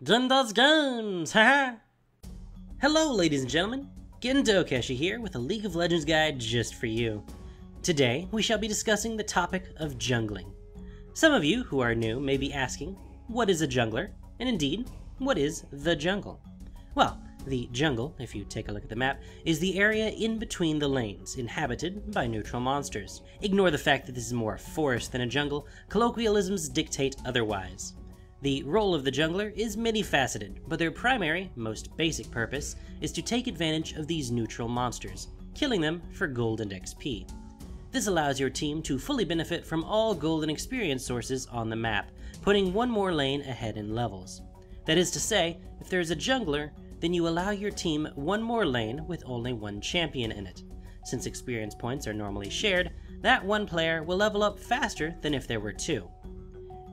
Dundas Games, haha! Hello ladies and gentlemen, Gendo Keshi here with a League of Legends guide just for you. Today we shall be discussing the topic of jungling. Some of you who are new may be asking, what is a jungler? And indeed, what is the jungle? Well, the jungle, if you take a look at the map, is the area in between the lanes, inhabited by neutral monsters. Ignore the fact that this is more a forest than a jungle, colloquialisms dictate otherwise. The role of the jungler is many-faceted, but their primary, most basic purpose is to take advantage of these neutral monsters, killing them for gold and XP. This allows your team to fully benefit from all golden experience sources on the map, putting one more lane ahead in levels. That is to say, if there is a jungler, then you allow your team one more lane with only one champion in it. Since experience points are normally shared, that one player will level up faster than if there were two.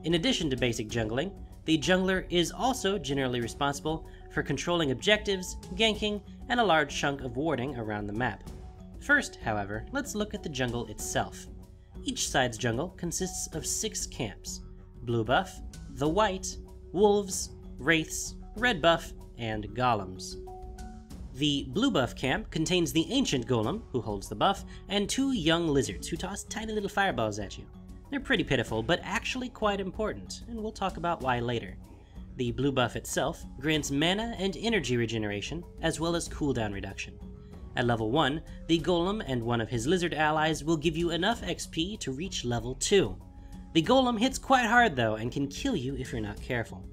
In addition to basic jungling, the jungler is also generally responsible for controlling objectives, ganking, and a large chunk of warding around the map. First, however, let's look at the jungle itself. Each side's jungle consists of 6 camps: blue buff, the white, wolves, wraiths, red buff, and golems. The blue buff camp contains the ancient golem, who holds the buff, and 2 young lizards who toss tiny little fireballs at you. They're pretty pitiful, but actually quite important, and we'll talk about why later. The blue buff itself grants mana and energy regeneration, as well as cooldown reduction. At level 1, the golem and one of his lizard allies will give you enough XP to reach level 2. The golem hits quite hard though, and can kill you if you're not careful.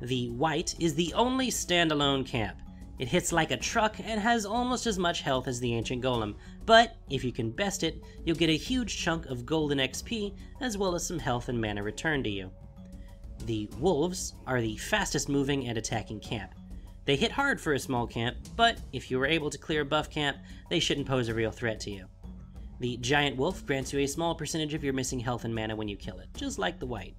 The white is the only standalone camp. It hits like a truck and has almost as much health as the ancient golem, but if you can best it, you'll get a huge chunk of golden XP as well as some health and mana returned to you. The wolves are the fastest moving and attacking camp. They hit hard for a small camp, but if you were able to clear a buff camp, they shouldn't pose a real threat to you. The giant wolf grants you a small percentage of your missing health and mana when you kill it, just like the white.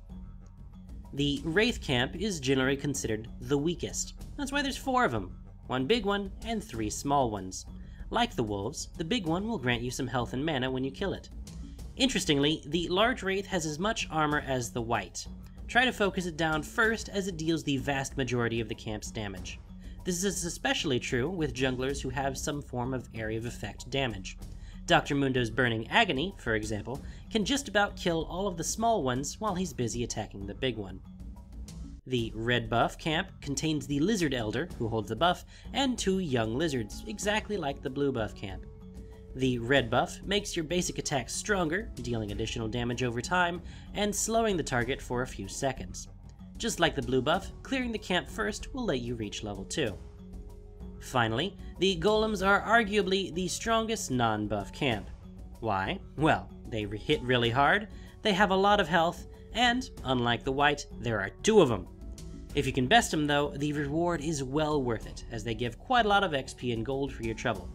The wraith camp is generally considered the weakest. That's why there's 4 of them. 1 big one, and 3 small ones. Like the wolves, the big one will grant you some health and mana when you kill it. Interestingly, the large wraith has as much armor as the white. Try to focus it down first, as it deals the vast majority of the camp's damage. This is especially true with junglers who have some form of area of effect damage. Dr. Mundo's Burning Agony, for example, can just about kill all of the small ones while he's busy attacking the big one. The red buff camp contains the lizard elder, who holds the buff, and 2 young lizards, exactly like the blue buff camp. The red buff makes your basic attacks stronger, dealing additional damage over time, and slowing the target for a few seconds. Just like the blue buff, clearing the camp first will let you reach level 2. Finally, the golems are arguably the strongest non-buff camp. Why? Well, they hit really hard, they have a lot of health, and, unlike the white, there are 2 of them. If you can best them though, the reward is well worth it, as they give quite a lot of XP and gold for your trouble.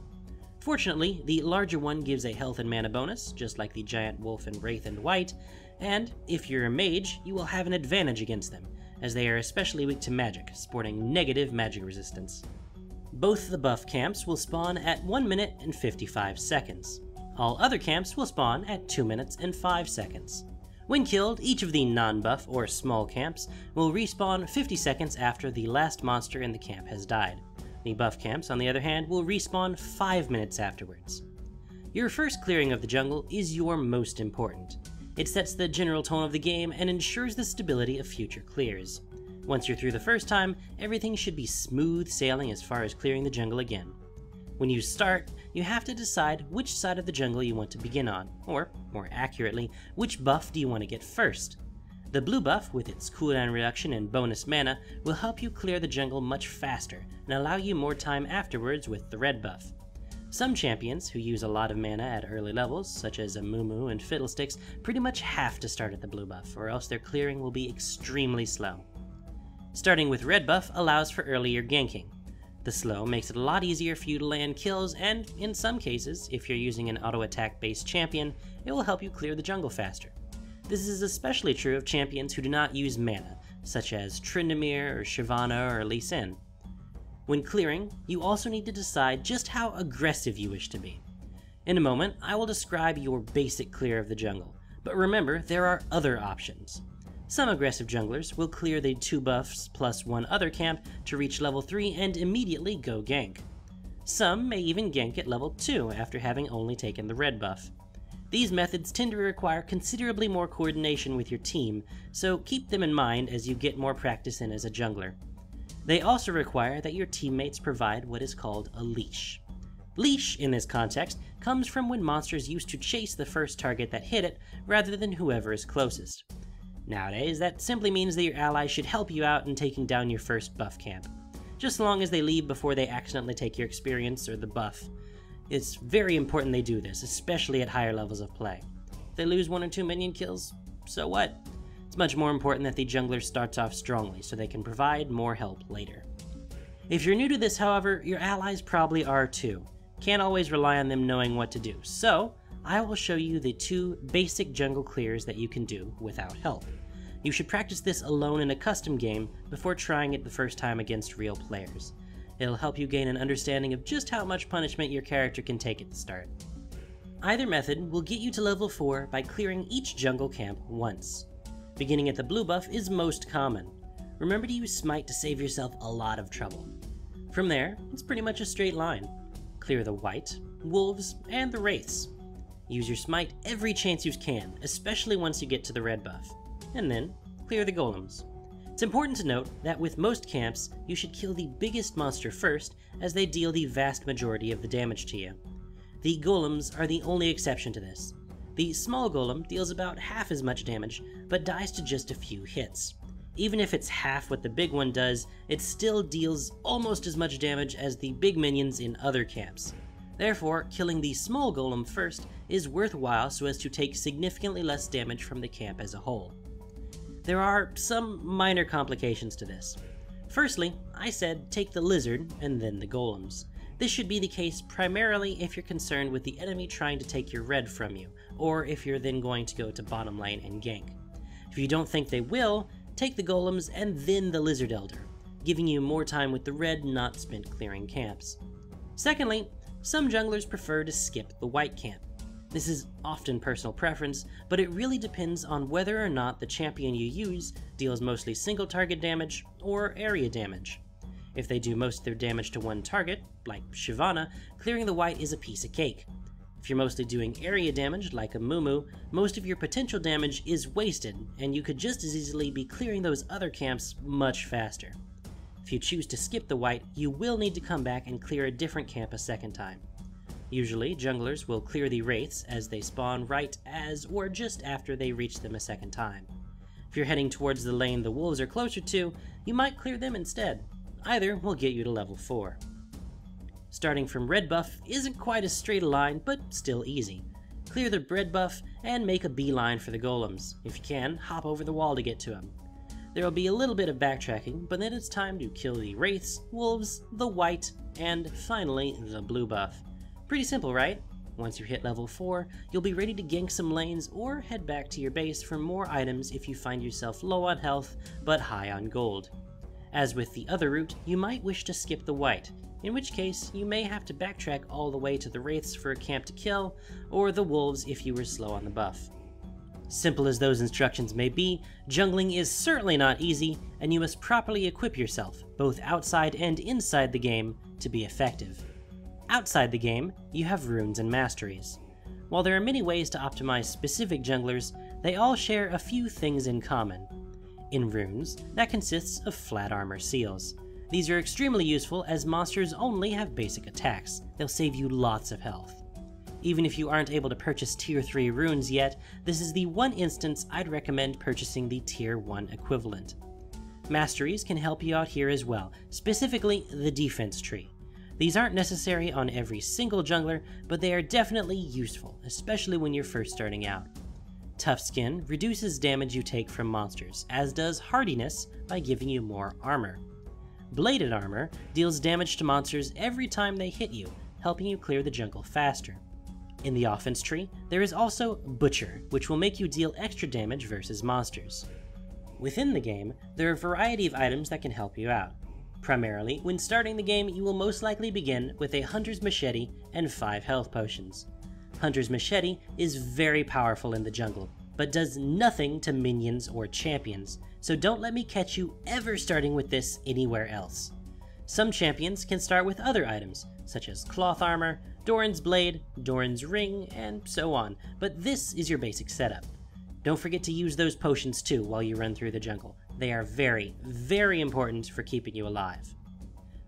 Fortunately, the larger one gives a health and mana bonus, just like the giant wolf and wraith and white, and if you're a mage, you will have an advantage against them, as they are especially weak to magic, sporting negative magic resistance. Both the buff camps will spawn at 1 minute and 55 seconds. All other camps will spawn at 2 minutes and 5 seconds. When killed, each of the non-buff or small camps will respawn 50 seconds after the last monster in the camp has died. The buff camps, on the other hand, will respawn 5 minutes afterwards. Your first clearing of the jungle is your most important. It sets the general tone of the game and ensures the stability of future clears. Once you're through the first time, everything should be smooth sailing as far as clearing the jungle again. When you start, you have to decide which side of the jungle you want to begin on, or, more accurately, which buff do you want to get first. The blue buff, with its cooldown reduction and bonus mana, will help you clear the jungle much faster, and allow you more time afterwards with the red buff. Some champions, who use a lot of mana at early levels, such as Amumu and Fiddlesticks, pretty much have to start at the blue buff, or else their clearing will be extremely slow. Starting with red buff allows for earlier ganking. The slow makes it a lot easier for you to land kills, and in some cases, if you're using an auto-attack based champion, it will help you clear the jungle faster. This is especially true of champions who do not use mana, such as Tryndamere or Shyvana or Lee Sin. When clearing, you also need to decide just how aggressive you wish to be. In a moment, I will describe your basic clear of the jungle, but remember there are other options. Some aggressive junglers will clear the 2 buffs plus 1 other camp to reach level 3 and immediately go gank. Some may even gank at level 2 after having only taken the red buff. These methods tend to require considerably more coordination with your team, so keep them in mind as you get more practice in as a jungler. They also require that your teammates provide what is called a leash. Leash, in this context, comes from when monsters used to chase the first target that hit it rather than whoever is closest. Nowadays, that simply means that your allies should help you out in taking down your first buff camp, just as long as they leave before they accidentally take your experience or the buff. It's very important they do this, especially at higher levels of play. If they lose 1 or 2 minion kills, so what? It's much more important that the jungler starts off strongly so they can provide more help later. If you're new to this, however, your allies probably are too. Can't always rely on them knowing what to do, so I will show you the 2 basic jungle clears that you can do without help. You should practice this alone in a custom game before trying it the first time against real players. It'll help you gain an understanding of just how much punishment your character can take at the start. Either method will get you to level 4 by clearing each jungle camp once. Beginning at the blue buff is most common. Remember to use smite to save yourself a lot of trouble. From there, it's pretty much a straight line. Clear the white, wolves, and the wraiths. Use your smite every chance you can, especially once you get to the red buff. And then, clear the golems. It's important to note that with most camps, you should kill the biggest monster first, as they deal the vast majority of the damage to you. The golems are the only exception to this. The small golem deals about half as much damage, but dies to just a few hits. Even if it's half what the big one does, it still deals almost as much damage as the big minions in other camps. Therefore, killing the small golem first is worthwhile so as to take significantly less damage from the camp as a whole. There are some minor complications to this. Firstly, I said take the lizard and then the golems. This should be the case primarily if you're concerned with the enemy trying to take your red from you, or if you're then going to go to bottom lane and gank. If you don't think they will, take the golems and then the lizard elder, giving you more time with the red not spent clearing camps. Secondly, some junglers prefer to skip the white camp. This is often personal preference, but it really depends on whether or not the champion you use deals mostly single target damage or area damage. If they do most of their damage to one target, like Shyvana, clearing the white is a piece of cake. If you're mostly doing area damage, like a Mumu, most of your potential damage is wasted, and you could just as easily be clearing those other camps much faster. If you choose to skip the white, you will need to come back and clear a different camp a second time. Usually, junglers will clear the wraiths as they spawn right as or just after they reach them a second time. If you're heading towards the lane the wolves are closer to, you might clear them instead. Either will get you to level 4. Starting from red buff isn't quite as straight a line, but still easy. Clear the red buff and make a beeline for the golems. If you can, hop over the wall to get to them. There will be a little bit of backtracking, but then it's time to kill the wraiths, wolves, the white, and finally the blue buff. Pretty simple, right? Once you hit level 4, you'll be ready to gank some lanes or head back to your base for more items if you find yourself low on health but high on gold. As with the other route, you might wish to skip the white, in which case you may have to backtrack all the way to the wraiths for a camp to kill, or the wolves if you were slow on the buff. Simple as those instructions may be, jungling is certainly not easy, and you must properly equip yourself, both outside and inside the game, to be effective. Outside the game, you have runes and masteries. While there are many ways to optimize specific junglers, they all share a few things in common. In runes, that consists of flat armor seals. These are extremely useful as monsters only have basic attacks. They'll save you lots of health. Even if you aren't able to purchase tier 3 runes yet, this is the one instance I'd recommend purchasing the tier 1 equivalent. Masteries can help you out here as well, specifically the defense tree. These aren't necessary on every single jungler, but they are definitely useful, especially when you're first starting out. Tough Skin reduces damage you take from monsters, as does Hardiness by giving you more armor. Bladed Armor deals damage to monsters every time they hit you, helping you clear the jungle faster. In the offense tree, there is also Butcher, which will make you deal extra damage versus monsters. Within the game, there are a variety of items that can help you out. Primarily, when starting the game, you will most likely begin with a Hunter's Machete and 5 health potions. Hunter's Machete is very powerful in the jungle. but does nothing to minions or champions, so don't let me catch you ever starting with this anywhere else. Some champions can start with other items, such as cloth armor, Doran's blade, Doran's ring, and so on, but this is your basic setup. Don't forget to use those potions too while you run through the jungle. They are very, very important for keeping you alive.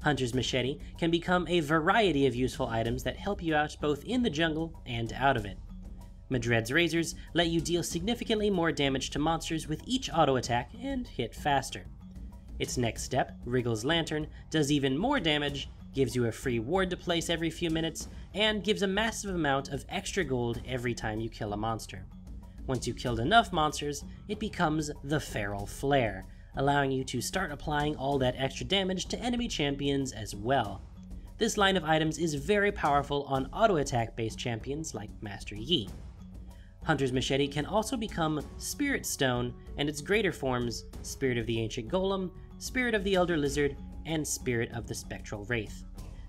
Hunter's Machete can become a variety of useful items that help you out both in the jungle and out of it. Madred's Razors let you deal significantly more damage to monsters with each auto attack and hit faster. Its next step, Wriggle's Lantern, does even more damage, gives you a free ward to place every few minutes, and gives a massive amount of extra gold every time you kill a monster. Once you've killed enough monsters, it becomes the Feral Flare, allowing you to start applying all that extra damage to enemy champions as well. This line of items is very powerful on auto-attack based champions like Master Yi. Hunter's Machete can also become Spirit Stone, and its greater forms, Spirit of the Ancient Golem, Spirit of the Elder Lizard, and Spirit of the Spectral Wraith.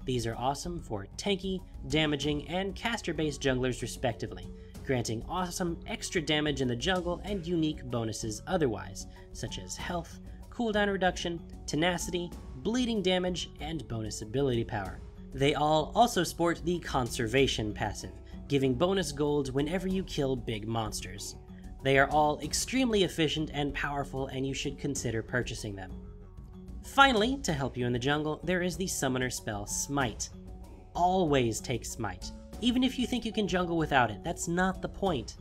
These are awesome for tanky, damaging, and caster-based junglers respectively, granting awesome extra damage in the jungle and unique bonuses otherwise, such as health, cooldown reduction, tenacity, bleeding damage, and bonus ability power. They all also sport the Conservation passive, giving bonus gold whenever you kill big monsters. They are all extremely efficient and powerful, and you should consider purchasing them. Finally, to help you in the jungle, there is the summoner spell Smite. Always take Smite. Even if you think you can jungle without it, that's not the point.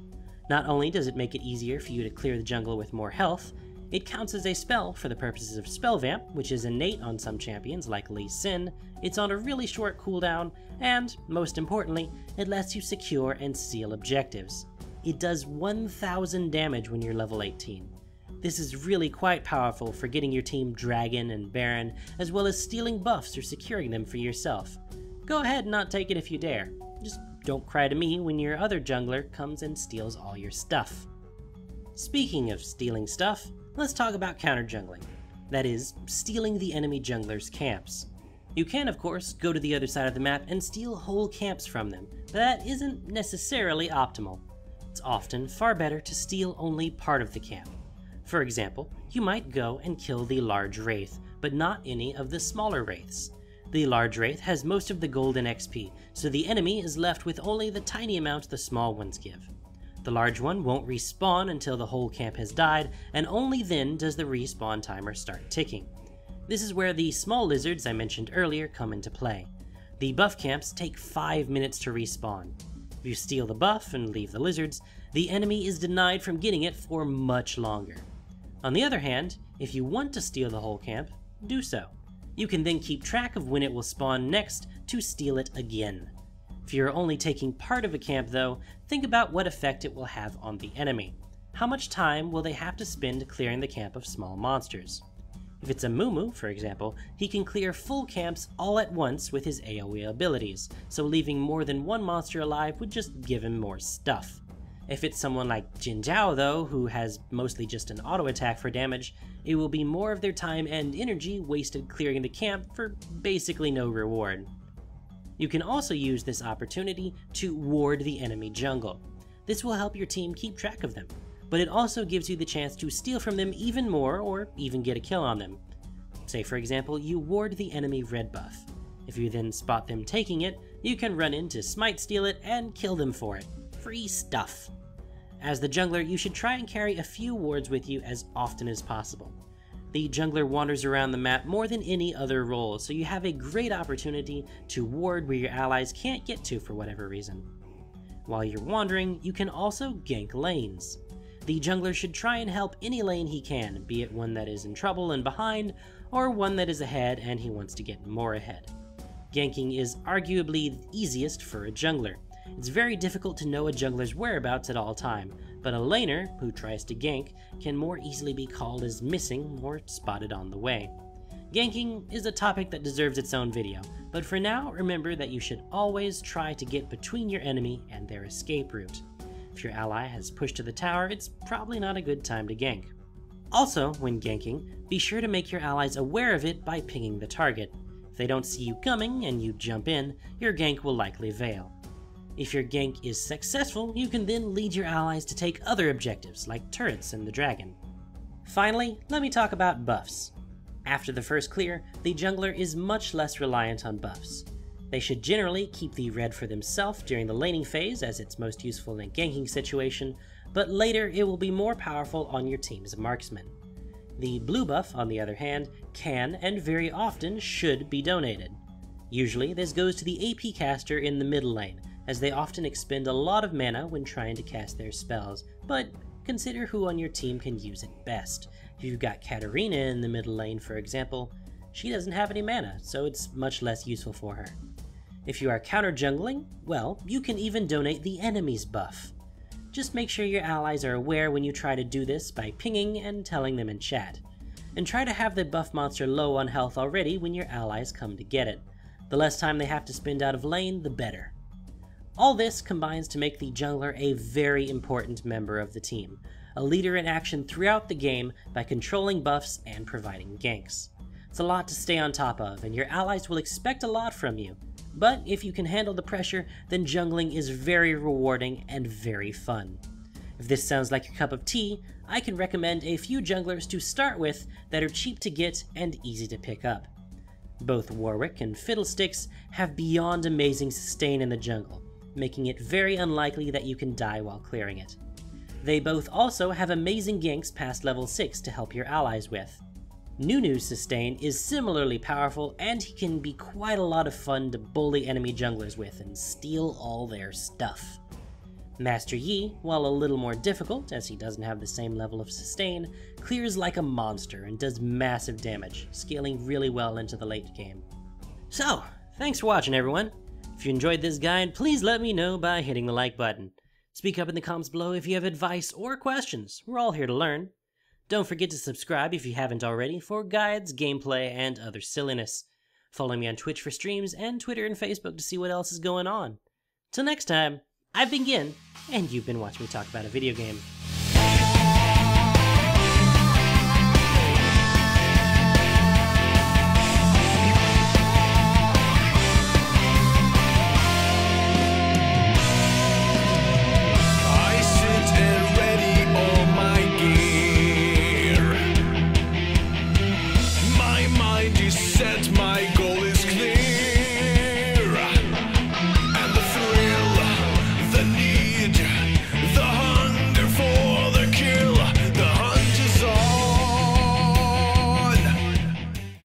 Not only does it make it easier for you to clear the jungle with more health, it counts as a spell for the purposes of Spell Vamp, which is innate on some champions like Lee Sin, it's on a really short cooldown, and, most importantly, it lets you secure and seal objectives. It does 1000 damage when you're level 18. This is really quite powerful for getting your team Dragon and Baron, as well as stealing buffs or securing them for yourself. Go ahead and not take it if you dare. Just don't cry to me when your other jungler comes and steals all your stuff. Speaking of stealing stuff, let's talk about counter-jungling. That is, stealing the enemy junglers' camps. You can, of course, go to the other side of the map and steal whole camps from them, but that isn't necessarily optimal. It's often far better to steal only part of the camp. For example, you might go and kill the large wraith, but not any of the smaller wraiths. The large wraith has most of the golden XP, so the enemy is left with only the tiny amount the small ones give. The large one won't respawn until the whole camp has died, and only then does the respawn timer start ticking. This is where the small lizards I mentioned earlier come into play. The buff camps take 5 minutes to respawn. If you steal the buff and leave the lizards, the enemy is denied from getting it for much longer. On the other hand, if you want to steal the whole camp, do so. You can then keep track of when it will spawn next to steal it again. If you're only taking part of a camp though, think about what effect it will have on the enemy. How much time will they have to spend clearing the camp of small monsters? If it's a Mumu, for example, he can clear full camps all at once with his AoE abilities, so leaving more than one monster alive would just give him more stuff. If it's someone like Jin Zhao though, who has mostly just an auto attack for damage, it will be more of their time and energy wasted clearing the camp for basically no reward. You can also use this opportunity to ward the enemy jungle. This will help your team keep track of them, but it also gives you the chance to steal from them even more or even get a kill on them. Say for example, you ward the enemy red buff. If you then spot them taking it, you can run in to smite steal it and kill them for it. Free stuff. As the jungler, you should try and carry a few wards with you as often as possible. The jungler wanders around the map more than any other role, so you have a great opportunity to ward where your allies can't get to for whatever reason. While you're wandering, you can also gank lanes. The jungler should try and help any lane he can, be it one that is in trouble and behind, or one that is ahead and he wants to get more ahead. Ganking is arguably the easiest for a jungler. It's very difficult to know a jungler's whereabouts at all time, but a laner who tries to gank can more easily be called as missing or spotted on the way. Ganking is a topic that deserves its own video, but for now remember that you should always try to get between your enemy and their escape route. If your ally has pushed to the tower, it's probably not a good time to gank. Also, when ganking, be sure to make your allies aware of it by pinging the target. If they don't see you coming and you jump in, your gank will likely fail. If your gank is successful, you can then lead your allies to take other objectives like turrets and the dragon. Finally, let me talk about buffs. After the first clear, the jungler is much less reliant on buffs. They should generally keep the red for themselves during the laning phase, as it's most useful in a ganking situation, but later it will be more powerful on your team's marksman. The blue buff, on the other hand, can and very often should be donated. Usually this goes to the AP caster in the middle lane, as they often expend a lot of mana when trying to cast their spells, but consider who on your team can use it best. If you've got Katarina in the middle lane, for example, she doesn't have any mana, so it's much less useful for her. If you are counter jungling, well, you can even donate the enemy's buff. Just make sure your allies are aware when you try to do this by pinging and telling them in chat. And try to have the buff monster low on health already when your allies come to get it. The less time they have to spend out of lane, the better. All this combines to make the jungler a very important member of the team, a leader in action throughout the game by controlling buffs and providing ganks. It's a lot to stay on top of, and your allies will expect a lot from you. But if you can handle the pressure, then jungling is very rewarding and very fun. If this sounds like your cup of tea, I can recommend a few junglers to start with that are cheap to get and easy to pick up. Both Warwick and Fiddlesticks have beyond amazing sustain in the jungle, making it very unlikely that you can die while clearing it. They both also have amazing ganks past level 6 to help your allies with. Nunu's sustain is similarly powerful, and he can be quite a lot of fun to bully enemy junglers with and steal all their stuff. Master Yi, while a little more difficult as he doesn't have the same level of sustain, clears like a monster and does massive damage, scaling really well into the late game. So, thanks for watching everyone. If you enjoyed this guide, please let me know by hitting the like button. Speak up in the comments below if you have advice or questions. We're all here to learn. Don't forget to subscribe if you haven't already for guides, gameplay, and other silliness. Follow me on Twitch for streams and Twitter and Facebook to see what else is going on. Till next time, I've been Gin, and you've been watching me talk about a video game.